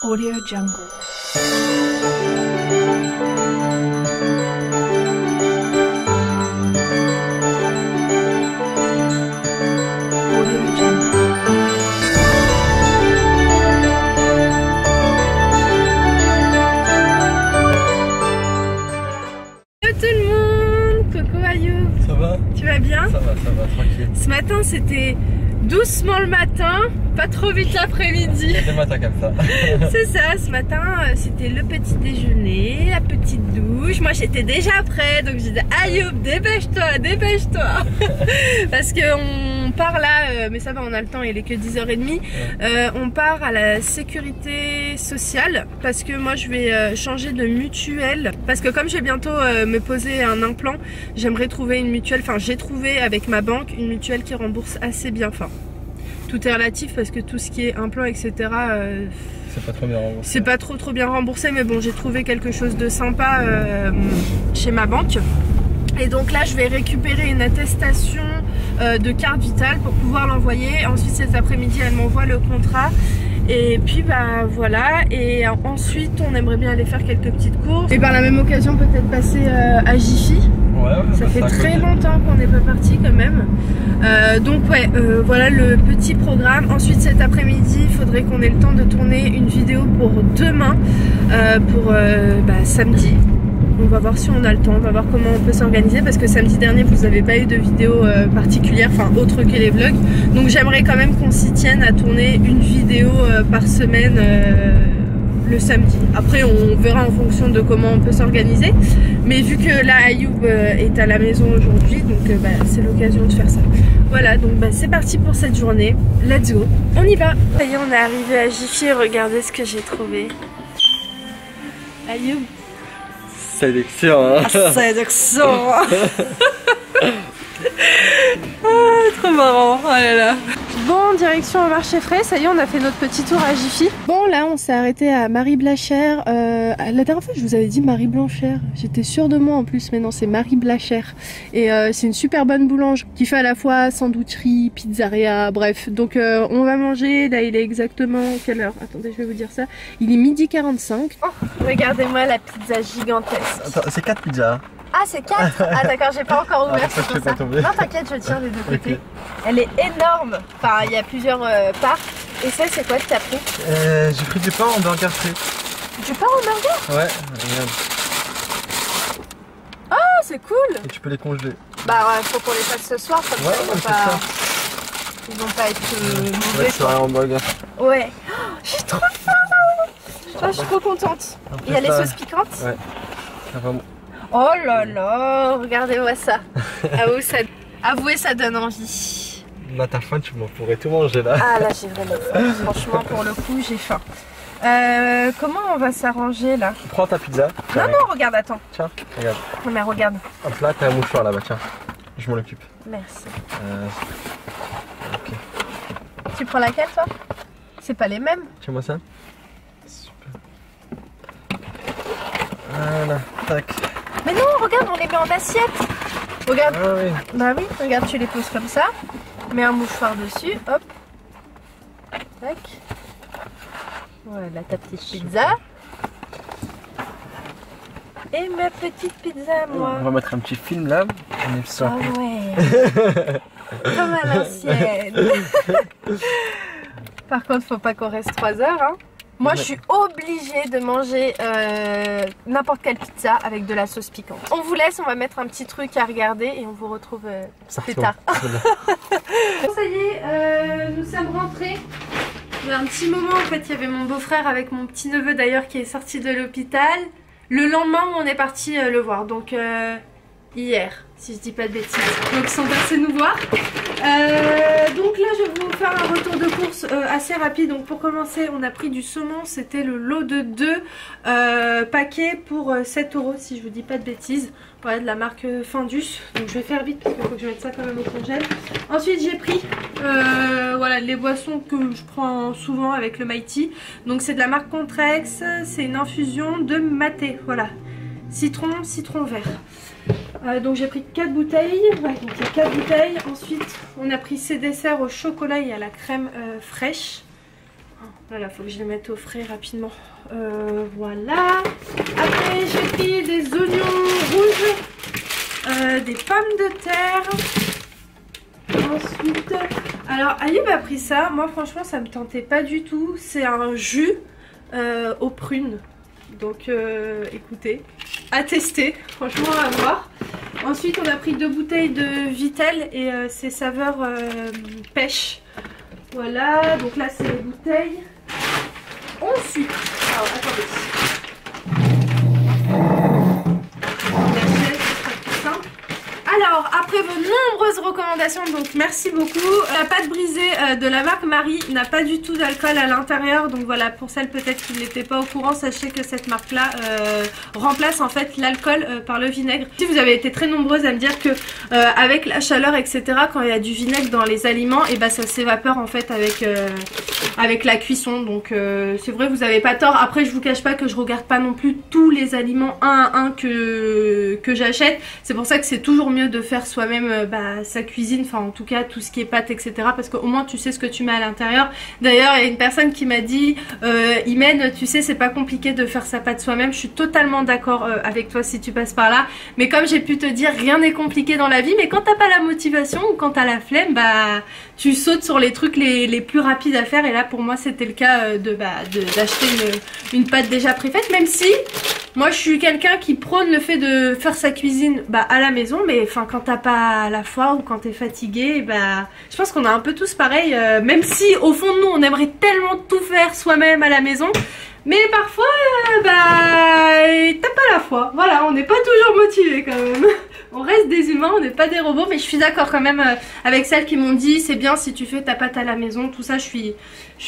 Audio Jungle. Ça va? Tu vas bien? Ça va, tranquille. Ce matin, c'était doucement le matin, pas trop vite l'après-midi. C'est le matin comme ça. C'est ça, ce matin, c'était le petit déjeuner, la petite douche. Moi, j'étais déjà prête, donc je disais Ayoub, dépêche-toi, dépêche-toi. Parce qu'on part là, mais ça va, on a le temps, il est que 10h30. On part à la sécurité sociale parce que moi, je vais changer de mutuelle. Parce que comme je vais bientôt me poser un implant, j'aimerais trouver une mutuelle, enfin j'ai trouvé avec ma banque une mutuelle qui rembourse assez bien. Enfin, tout est relatif parce que tout ce qui est implant, etc. C'est pas trop bien remboursé. C'est pas trop bien remboursé, mais bon, j'ai trouvé quelque chose de sympa chez ma banque. Et donc là, je vais récupérer une attestation de carte vitale pour pouvoir l'envoyer. Ensuite, cet après-midi, elle m'envoie le contrat. Et puis bah voilà, et ensuite on aimerait bien aller faire quelques petites courses. Et par la même occasion peut-être passer à Jiffy. Ouais, ça fait très longtemps qu'on n'est pas parti quand même. Donc ouais, voilà le petit programme. Ensuite cet après-midi, il faudrait qu'on ait le temps de tourner une vidéo pour demain, pour samedi. On va voir si on a le temps, on va voir comment on peut s'organiser parce que samedi dernier vous n'avez pas eu de vidéo particulière, enfin autre que les vlogs. Donc j'aimerais quand même qu'on s'y tienne à tourner une vidéo par semaine le samedi. Après on verra en fonction de comment on peut s'organiser. Mais vu que là Ayoub est à la maison aujourd'hui, donc c'est l'occasion de faire ça. Voilà, donc c'est parti pour cette journée. Let's go, on y va. Ça y est, on est arrivé à Jiffy, regardez ce que j'ai trouvé. Ayoub. Sélection, hein. Sélection. Trop marrant, oh là là. Bon, direction au marché frais, ça y est, on a fait notre petit tour à Jiffy. Bon, là, on s'est arrêté à Marie Blachère. La dernière fois, je vous avais dit Marie Blanchère. J'étais sûre de moi en plus, mais non, c'est Marie Blachère. Et c'est une super bonne boulange qui fait à la fois sandwicherie, pizzeria, bref. Donc, on va manger. Là, il est exactement quelle heure? Attendez, je vais vous dire ça. Il est 12h45. Oh, regardez-moi la pizza gigantesque. Attends, c'est 4 pizzas. Ah, c'est 4? Ah d'accord, j'ai pas encore ouvert, c'est pour ça. Non, t'inquiète, je tiens des deux côtés. Okay. Elle est énorme. Enfin, il y a plusieurs parts. Et ça, c'est quoi que t'as pris? J'ai pris du pain en burger frit. Du pain en burger? Ouais, regarde. Oh, c'est cool. Et tu peux les congeler. Bah ouais, faut qu'on les fasse ce soir, comme ça, ils vont pas être mauvais. C'est un hamburger. Ouais. Oh, j'ai trop faim. Oh, je suis trop contente. Il y a les sauces piquantes? Ouais. Vraiment. Oh là là, regardez-moi ça. Avouez, ça donne envie. Là, t'as faim, tu pourrais tout manger là. Ah là, j'ai vraiment faim. Franchement, pour le coup, j'ai faim. Comment on va s'arranger là? Prends ta pizza. Non, non, regarde, attends. Tiens, regarde. Non, mais regarde. Hop là, t'as un mouchoir là-bas, tiens. Je m'en occupe. Merci. Ok. Tu prends laquelle toi? C'est pas les mêmes? Tiens-moi ça. Super. Voilà, tac. Mais non, regarde, on les met en assiette. Regarde. Ah oui. Bah oui, regarde, tu les poses comme ça. Mets un mouchoir dessus, hop. Tac. Voilà, ta petite pizza. Et ma petite pizza, moi. On va mettre un petit film là. On est sûr. Ah ouais. Comme à l'ancienne. Par contre, faut pas qu'on reste 3 heures, hein. Moi, je suis obligée de manger n'importe quelle pizza avec de la sauce piquante. On vous laisse, on va mettre un petit truc à regarder et on vous retrouve plus tard. Ça y est, nous sommes rentrés. Il y a un petit moment, en fait, il y avait mon beau-frère avec mon petit-neveu d'ailleurs qui est sorti de l'hôpital. Le lendemain, on est parti le voir, donc hier, si je dis pas de bêtises. Donc ils sont passés nous voir. Donc là je vais vous faire un retour de course assez rapide. Donc pour commencer, on a pris du saumon, c'était le lot de 2 paquets pour 7 € si je vous dis pas de bêtises. Voilà, de la marque Findus. Donc je vais faire vite parce qu'il faut que je mette ça quand même au congèle. Ensuite j'ai pris voilà, les boissons que je prends souvent avec le Mighty. Donc c'est de la marque Contrex, c'est une infusion de maté. Voilà, citron vert. Donc j'ai pris 4 bouteilles, ouais, donc il y a 4 bouteilles. Ensuite on a pris ces desserts au chocolat et à la crème fraîche. Voilà, faut que je les mette au frais rapidement. Voilà. Après, j'ai pris des oignons rouges, des pommes de terre. Ensuite, alors Ayoub a pris ça. Moi, franchement, ça me tentait pas du tout. C'est un jus aux prunes. Donc, écoutez, à tester. Franchement, à voir. Ensuite, on a pris 2 bouteilles de Vitel et ses saveurs pêche. Voilà, donc là, c'est les bouteilles. Ensuite, alors attendez. Alors, après vos nombreuses recommandations, donc merci beaucoup. La pâte brisée de la marque Marie n'a pas du tout d'alcool à l'intérieur. Donc voilà, pour celles peut-être qui n'étaient pas au courant, sachez que cette marque-là remplace en fait l'alcool par le vinaigre. Si vous avez été très nombreuses à me dire que avec la chaleur, etc., quand il y a du vinaigre dans les aliments, et ben ça s'évapore en fait avec la cuisson. Donc c'est vrai, vous n'avez pas tort. Après, je vous cache pas que je regarde pas non plus tous les aliments un à un que j'achète. C'est pour ça que c'est toujours mieux de faire soi-même sa cuisine, enfin en tout cas tout ce qui est pâtes, etc., parce qu'au moins tu sais ce que tu mets à l'intérieur. D'ailleurs, il y a une personne qui m'a dit Imen, tu sais, c'est pas compliqué de faire sa pâte soi-même. Je suis totalement d'accord avec toi si tu passes par là, mais comme j'ai pu te dire, rien n'est compliqué dans la vie, mais quand t'as pas la motivation ou quand t'as la flemme, bah tu sautes sur les trucs les plus rapides à faire. Et là pour moi c'était le cas d'acheter une pâte déjà préfaite, même si moi je suis quelqu'un qui prône le fait de faire sa cuisine à la maison, mais enfin quand t'as pas la foi ou quand t'es fatigué, je pense qu'on a un peu tous pareil, même si au fond de nous on aimerait tellement tout faire soi-même à la maison, mais parfois t'as pas la foi, voilà, on n'est pas toujours motivé quand même. On reste des humains, on n'est pas des robots, mais je suis d'accord quand même avec celles qui m'ont dit c'est bien si tu fais ta pâte à la maison, tout ça, je suis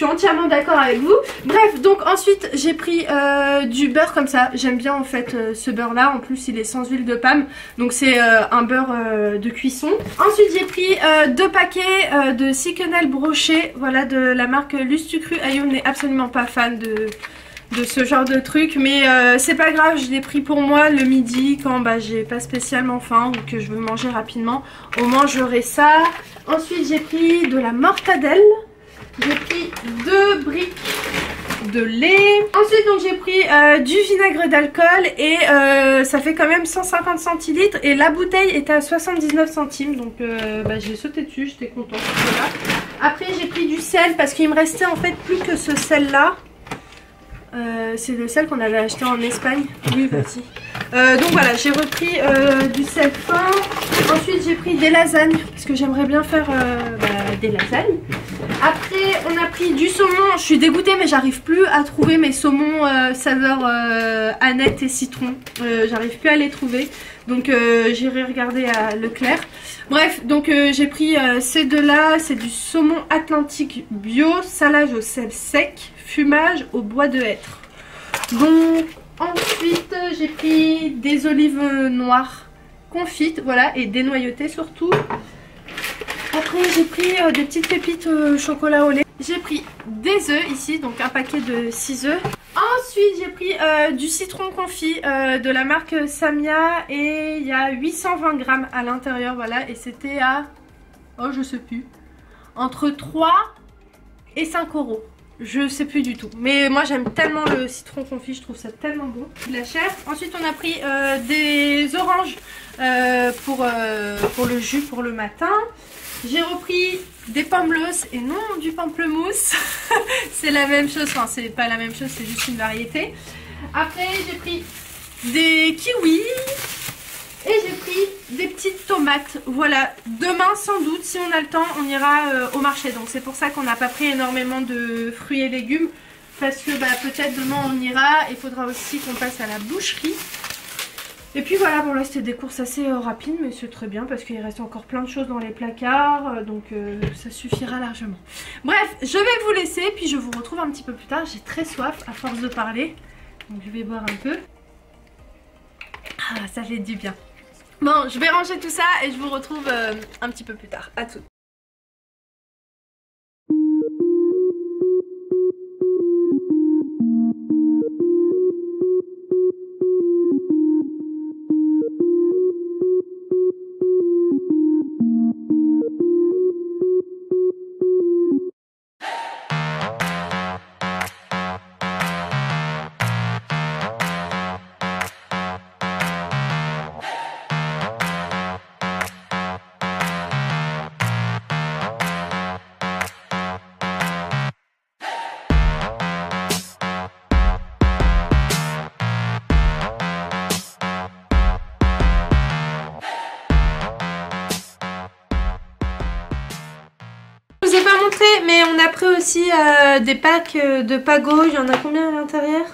entièrement d'accord avec vous. Bref, donc ensuite j'ai pris du beurre comme ça, j'aime bien en fait ce beurre là, en plus il est sans huile de palme, donc c'est un beurre de cuisson. Ensuite j'ai pris 2 paquets de ciquenelle brochée, voilà, de la marque Lustucru. Ayoub n'est absolument pas fan de ce genre de truc, mais c'est pas grave, je l'ai pris pour moi le midi quand j'ai pas spécialement faim ou que je veux manger rapidement, au moins j'aurai ça. Ensuite j'ai pris de la mortadelle, j'ai pris 2 briques de lait. Ensuite donc j'ai pris du vinaigre d'alcool et ça fait quand même 150 centilitres et la bouteille était à 79 centimes, donc j'ai sauté dessus, j'étais contente. Voilà. Après j'ai pris du sel parce qu'il me restait en fait plus que ce sel là. C'est le sel qu'on avait acheté en Espagne. Oui, vas-y. Donc voilà, j'ai repris du sel fin. Ensuite j'ai pris des lasagnes parce que j'aimerais bien faire des lasagnes. Après on a pris du saumon. Je suis dégoûtée mais j'arrive plus à trouver mes saumons saveur aneth et citron. J'arrive plus à les trouver. Donc j'irai regarder à Leclerc. Bref, donc j'ai pris ces deux là. C'est du saumon atlantique bio, salage au sel sec, fumage au bois de hêtre. Donc ensuite j'ai pris des olives noires confites, voilà, et dénoyautées surtout. Après j'ai pris des petites pépites chocolat au lait. J'ai pris des œufs ici, donc un paquet de 6 œufs. Ensuite j'ai pris du citron confit de la marque Samia et il y a 820 grammes à l'intérieur, voilà, et c'était à, oh je sais plus, entre 3 et 5 euros. Je sais plus du tout, mais moi j'aime tellement le citron confit, je trouve ça tellement bon. La chair. Ensuite on a pris des oranges pour le jus pour le matin. J'ai repris des pommelos et non du pamplemousse. C'est la même chose, enfin c'est pas la même chose, c'est juste une variété. Après j'ai pris des kiwis. Et j'ai pris des petites tomates. Voilà, demain sans doute, si on a le temps, on ira au marché. Donc c'est pour ça qu'on n'a pas pris énormément de fruits et légumes. Parce que peut-être demain on ira. Il faudra aussi qu'on passe à la boucherie. Et puis voilà, bon là c'était des courses assez rapides, mais c'est très bien parce qu'il reste encore plein de choses dans les placards. Donc ça suffira largement. Bref, je vais vous laisser, puis je vous retrouve un petit peu plus tard. J'ai très soif à force de parler. Donc je vais boire un peu. Ah, ça fait du bien. Bon, je vais ranger tout ça et je vous retrouve un petit peu plus tard. À tout. montrer, mais on a pris aussi des packs de Pago. Il y en a combien à l'intérieur?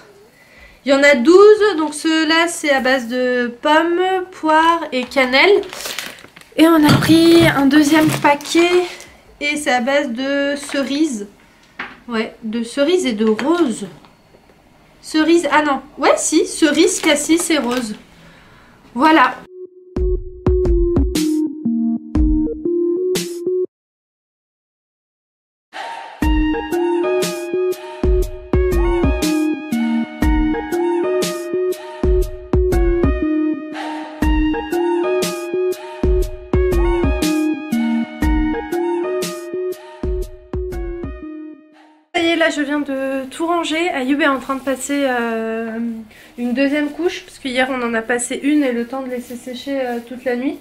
Il y en a 12, donc ceux-là c'est à base de pommes, poires et cannelle. Et on a pris un deuxième paquet et c'est à base de cerises. Ouais, de cerises et de roses. Cerises, ah non, ouais si, cerises, cassis et roses. Voilà. Là je viens de tout ranger. Ayoub est en train de passer une deuxième couche parce qu'hier on en a passé une et le temps de laisser sécher toute la nuit.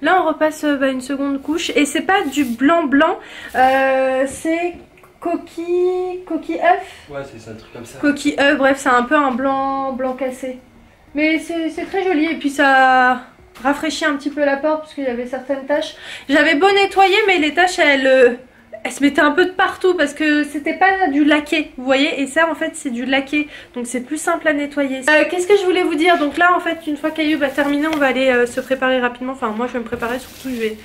Là on repasse une seconde couche et c'est pas du blanc blanc, c'est coquille œuf. Ouais, c'est un truc comme ça. Coquille œuf, bref c'est un peu un blanc cassé. Mais c'est très joli et puis ça rafraîchit un petit peu la porte parce qu'il y avait certaines taches. J'avais beau nettoyer mais les taches elles se mettaient un peu de partout parce que c'était pas du laqué, vous voyez, et ça en fait c'est du laqué, donc c'est plus simple à nettoyer. Qu'est-ce que je voulais vous dire? Donc là en fait une fois qu'Ayoub a terminé on va aller se préparer rapidement, enfin moi je vais me préparer, surtout je vais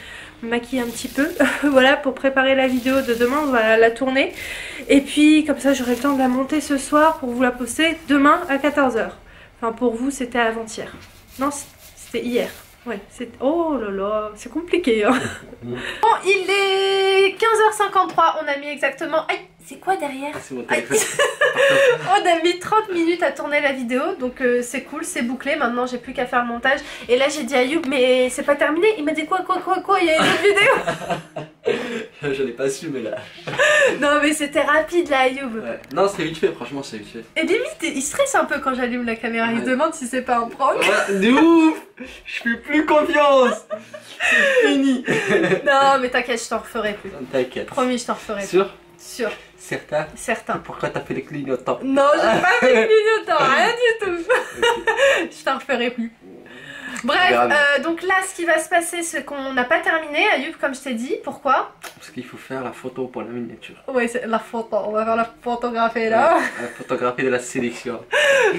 me maquiller un petit peu, voilà, pour préparer la vidéo de demain, on va la tourner, et puis comme ça j'aurai le temps de la monter ce soir pour vous la poster demain à 14 h. Enfin pour vous c'était avant-hier, non c'était hier. Ouais, c'est... Oh là là, c'est compliqué hein. Bon, il est 15h53, on a mis exactement... Aïe, c'est quoi derrière? C'est mon téléphone. On a mis 30 minutes à tourner la vidéo, donc c'est cool, c'est bouclé, maintenant j'ai plus qu'à faire le montage. Et là j'ai dit à Ayoub, mais c'est pas terminé? Il m'a dit quoi, il y a une autre vidéo. Je l'ai pas su mais là... Non mais c'était rapide là Ayoub. Ouais. Non c'est vite fait, franchement c'est vite fait. Et limite il stresse un peu quand j'allume la caméra, il se demande si c'est pas un prank. Ouais, de ouf. Je fais plus confiance. C'est fini. Non mais t'inquiète, je t'en referai plus. T'inquiète. Promis, je t'en referai plus. Sûr? Sûr. Certain? Certain. Pourquoi t'as fait les clignotants? Non, j'ai pas fait de clignotants, rien du tout. Okay. Je t'en referai plus. Bref, donc là ce qui va se passer c'est qu'on n'a pas terminé, Ayoub, comme je t'ai dit. Pourquoi? Parce qu'il faut faire la photo pour la miniature. Oui, c'est la photo, on va faire la photographie là. Ouais, la photographie de la sélection.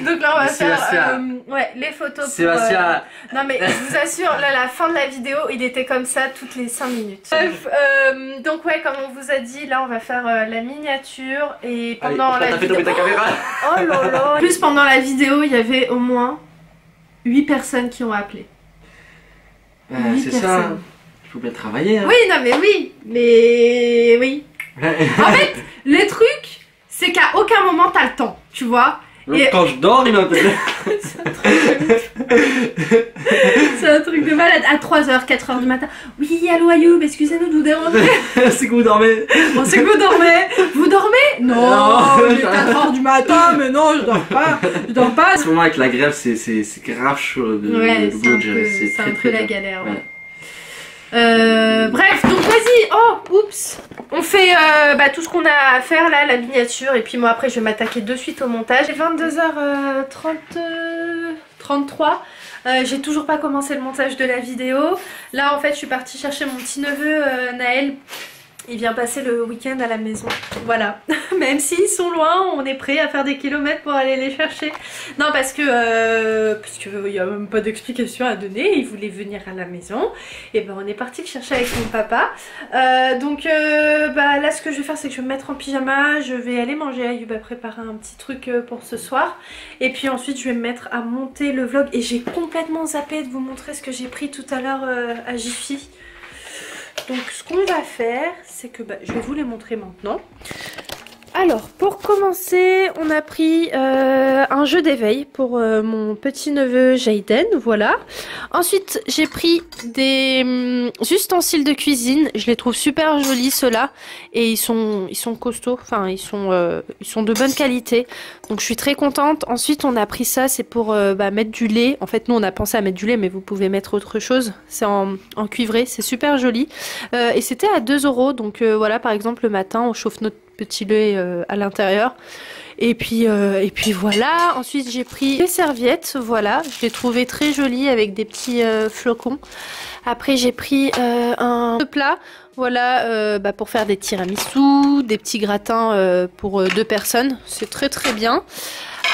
Donc là on va faire ouais, les photos pour... Sébastien. Non mais je vous assure, là la fin de la vidéo il était comme ça toutes les 5 minutes. Bref, donc ouais, comme on vous a dit, là on va faire la miniature. Et pendant la vidéo... ta caméra. Oh là là. En plus pendant la vidéo il y avait au moins 8 personnes qui ont appelé. C'est ça. Il faut bien travailler. Hein. Oui, non mais oui. Mais oui. En fait, le truc, c'est qu'à aucun moment t'as le temps, tu vois. Et... Quand je dors, il m'appelle. C'est un truc de malade. À 3 h, 4 h du matin. Oui, allô Ayoub, excusez-nous de vous déranger. C'est que vous dormez. Bon, c'est que vous dormez. Vous dormez? Non, il est 4 h du matin, mais non, je dors pas. Je dors pas. En ce moment avec la grève, c'est grave chaud. Ouais, c'est un peu la galère. Ouais. Bref, donc vas-y. Oh, oups. On fait tout ce qu'on a à faire là, la miniature. Et puis moi après je vais m'attaquer de suite au montage. Il est 22h33. J'ai toujours pas commencé le montage de la vidéo. Là en fait je suis partie chercher mon petit neveu Naël. Il vient passer le week-end à la maison. Voilà. Même s'ils sont loin, on est prêt à faire des kilomètres pour aller les chercher. Non, parce que il n'y a même pas d'explication à donner. Ils voulaient venir à la maison. Et ben on est parti le chercher avec mon papa. Donc là ce que je vais faire c'est que je vais me mettre en pyjama. Je vais aller manger. Ayoub va préparer un petit truc pour ce soir. Et puis ensuite je vais me mettre à monter le vlog. Et j'ai complètement zappé de vous montrer ce que j'ai pris tout à l'heure à Jiffy. Donc ce qu'on va faire, c'est que je vais vous les montrer maintenant. Alors pour commencer, on a pris un jeu d'éveil pour mon petit neveu Jayden, voilà. Ensuite j'ai pris des ustensiles de cuisine, je les trouve super jolis ceux-là. Et ils sont costauds, enfin ils sont de bonne qualité. Donc je suis très contente. Ensuite on a pris ça, c'est pour mettre du lait. En fait nous on a pensé à mettre du lait mais vous pouvez mettre autre chose. C'est en cuivré, c'est super joli. Et c'était à 2 €, donc voilà, par exemple le matin on chauffe notre petit lait à l'intérieur. Et puis voilà. Ensuite j'ai pris des serviettes, voilà, je les trouvais très jolies avec des petits flocons. Après j'ai pris un plat, voilà, pour faire des tiramisu, des petits gratins pour 2 personnes, c'est très très bien.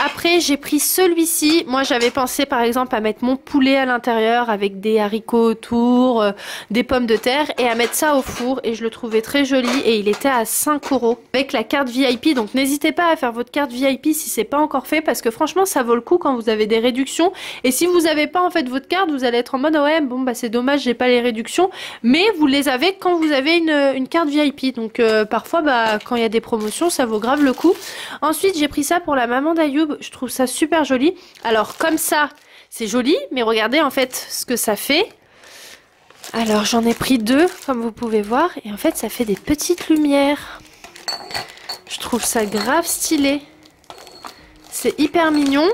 Après j'ai pris celui-ci, moi j'avais pensé par exemple à mettre mon poulet à l'intérieur avec des haricots autour, des pommes de terre et à mettre ça au four et je le trouvais très joli et il était à 5 € avec la carte VIP, donc n'hésitez pas à faire votre carte VIP si c'est pas encore fait parce que franchement ça vaut le coup quand vous avez des réductions et si vous avez pas en fait votre carte vous allez être en mode ouais bon bah c'est dommage j'ai pas les réductions mais vous les avez quand vous avez une carte VIP donc parfois bah quand il y a des promotions ça vaut grave le coup. Ensuite j'ai pris ça pour la maman d'Ayoub. Je trouve ça super joli. Alors comme ça c'est joli mais regardez en fait ce que ça fait. Alors j'en ai pris 2 comme vous pouvez voir et en fait ça fait des petites lumières. Je trouve ça grave stylé. C'est hyper mignon.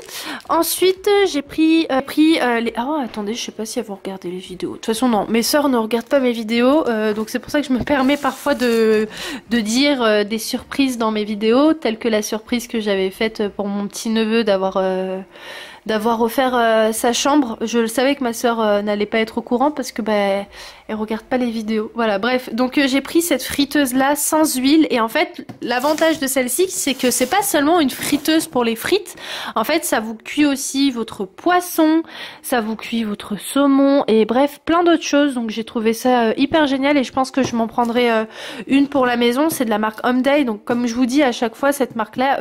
Ensuite j'ai pris les... Oh attendez, je sais pas si elles vont regarder les vidéos. De toute façon non, mes sœurs ne regardent pas mes vidéos. Donc c'est pour ça que je me permets parfois de dire des surprises dans mes vidéos. Telle que la surprise que j'avais faite pour mon petit neveu d'avoir offert sa chambre. Je savais que ma sœur n'allait pas être au courant parce que bah elle regarde pas les vidéos. Voilà bref, donc j'ai pris cette friteuse là sans huile et en fait l'avantage de celle-ci c'est que c'est pas seulement une friteuse pour les frites. En fait ça vous cuit aussi votre poisson, ça vous cuit votre saumon et bref plein d'autres choses. Donc j'ai trouvé ça hyper génial et je pense que je m'en prendrai une pour la maison. C'est de la marque Homeday, donc comme je vous dis à chaque fois cette marque là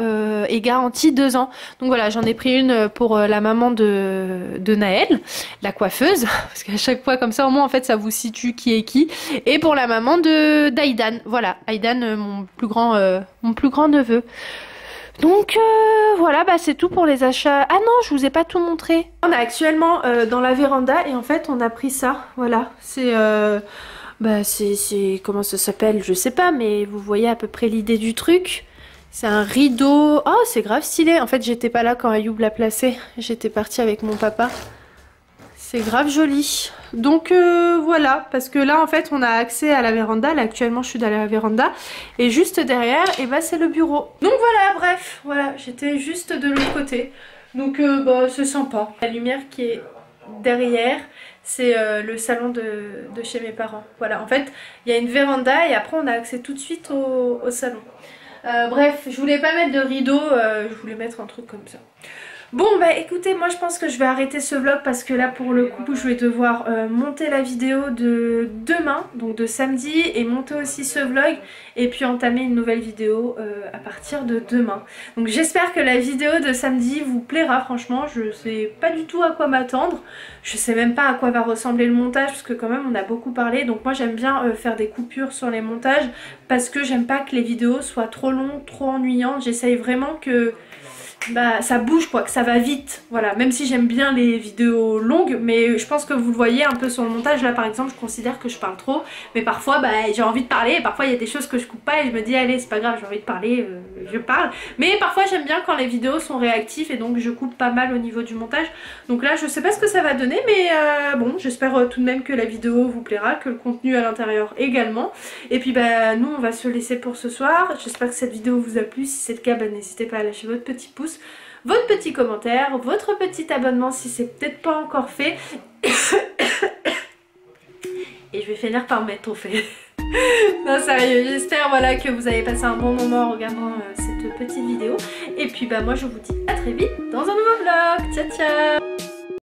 est garantie 2 ans. Donc voilà j'en ai pris une pour la maman de Naël, la coiffeuse, parce qu'à chaque fois comme ça au moins en fait ça vous situe qui est qui, et pour la maman d'Aïdan, voilà, Aïdan mon plus grand neveu. Donc voilà, bah c'est tout pour les achats. Ah non, je vous ai pas tout montré. On est actuellement dans la véranda et en fait on a pris ça, voilà, c'est comment ça s'appelle, je sais pas, mais vous voyez à peu près l'idée du truc. C'est un rideau. Oh, c'est grave stylé. En fait, j'étais pas là quand Ayoub l'a placé. J'étais partie avec mon papa. C'est grave joli. Donc voilà, parce que là en fait on a accès à la véranda. Là actuellement je suis dans la véranda. Et juste derrière, et bah c'est le bureau. Donc voilà, bref, voilà, j'étais juste de l'autre côté. Donc bah c'est sympa. La lumière qui est derrière, c'est le salon de chez mes parents. Voilà, en fait il y a une véranda et après on a accès tout de suite au salon. Bref, je voulais pas mettre de rideau, je voulais mettre un truc comme ça. Bon bah écoutez, moi je pense que je vais arrêter ce vlog parce que là pour le coup je vais devoir monter la vidéo de demain, donc de samedi, et monter aussi ce vlog et puis entamer une nouvelle vidéo à partir de demain. Donc j'espère que la vidéo de samedi vous plaira. Franchement je sais pas du tout à quoi m'attendre, je sais même pas à quoi va ressembler le montage parce que quand même on a beaucoup parlé. Donc moi j'aime bien faire des coupures sur les montages parce que j'aime pas que les vidéos soient trop longues, trop ennuyantes. J'essaye vraiment que bah ça bouge quoi, que ça va vite, voilà, même si j'aime bien les vidéos longues, mais je pense que vous le voyez un peu sur le montage. Là par exemple je considère que je parle trop, mais parfois bah j'ai envie de parler et parfois il y a des choses que je coupe pas et je me dis allez c'est pas grave, j'ai envie de parler, je parle, mais parfois j'aime bien quand les vidéos sont réactives et donc je coupe pas mal au niveau du montage. Donc là je sais pas ce que ça va donner, mais bon j'espère tout de même que la vidéo vous plaira, que le contenu à l'intérieur également. Et puis bah nous on va se laisser pour ce soir. J'espère que cette vidéo vous a plu, si c'est le cas bah, n'hésitez pas à lâcher votre petit pouce, votre petit commentaire, votre petit abonnement si c'est peut-être pas encore fait. Et je vais finir par mettre au fait. Non sérieux, j'espère voilà que vous avez passé un bon moment en regardant cette petite vidéo. Et puis bah moi je vous dis à très vite dans un nouveau vlog. Ciao ciao.